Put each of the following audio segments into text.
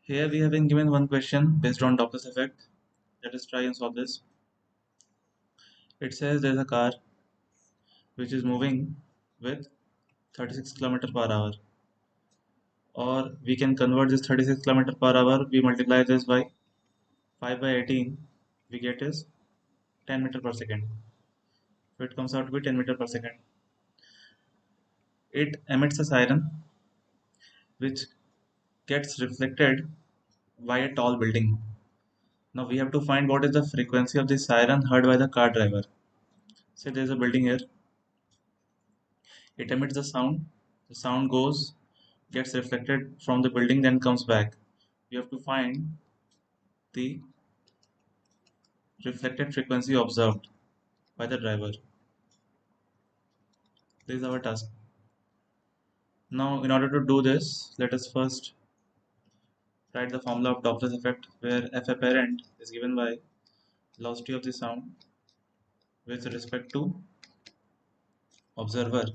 Here we have been given one question based on Doppler's effect. Let us try and solve this. It says there is a car which is moving with 36 km per hour, or we can convert this 36 km per hour. We multiply this by 5 by 18. We get is 10 meter per second. So it comes out to be 10 meter per second. It emits a siren which gets reflected by a tall building. Now we have to find what is the frequency of the siren heard by the car driver. Say there is a building here. It emits the sound goes, gets reflected from the building, then comes back. You have to find the reflected frequency observed by the driver. This is our task. Now, in order to do this, let us first write the formula of Doppler's effect, where F apparent is given by velocity of the sound with respect to observer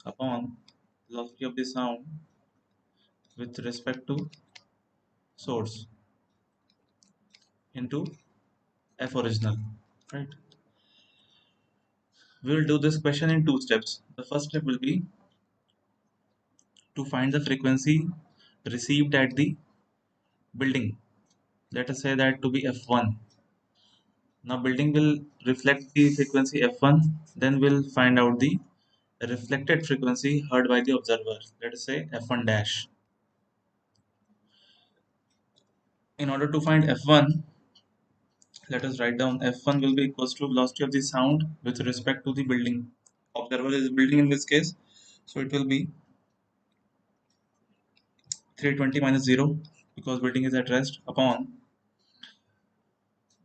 upon velocity of the sound with respect to source into F original. Right? We will do this question in two steps. The first step will be to find the frequency received at the building. Let us say that to be F1. Now building will reflect the frequency F1, then we'll find out the reflected frequency heard by the observer. Let us say F1 dash. In order to find F1, let us write down F1 will be equals to velocity of the sound with respect to the building. Observer is building in this case, so it will be 320 minus 0 because building is at rest upon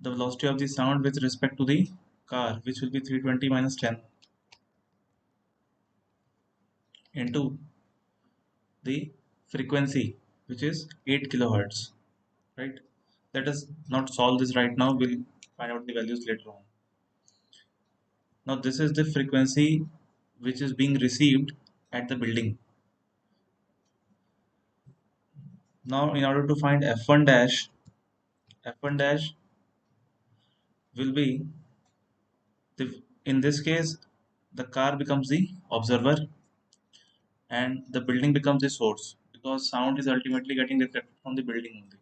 the velocity of the sound with respect to the car, which will be 320 minus 10 into the frequency, which is 8 kilohertz. Right? Let us not solve this right now. We'll find out the values later on. Now this is the frequency which is being received at the building. Now in order to find F1 dash, F1 dash will be in this case the car becomes the observer and the building becomes the source, because sound is ultimately getting reflected from the building only.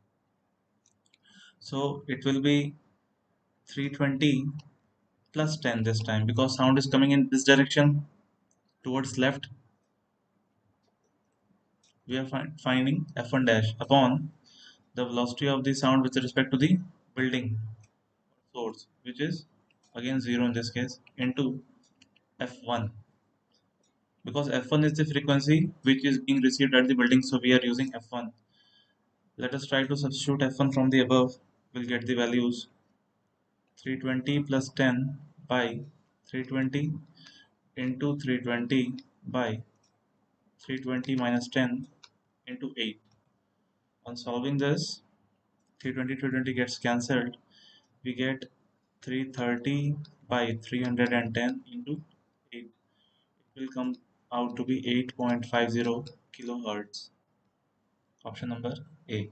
So it will be 320 plus 10 this time, because sound is coming in this direction towards left. We are finding F1 dash upon the velocity of the sound with respect to the building source, which is again 0 in this case, into F1, because F1 is the frequency which is being received at the building, so we are using F1. Let us try to substitute F1 from the above. We'll get the values 320 plus 10 by 320 into 320 by 320 minus 10 into 8. On solving this, 320 gets cancelled. We get 330 by 310 into 8. It will come out to be 8.50 kilohertz. Option number A.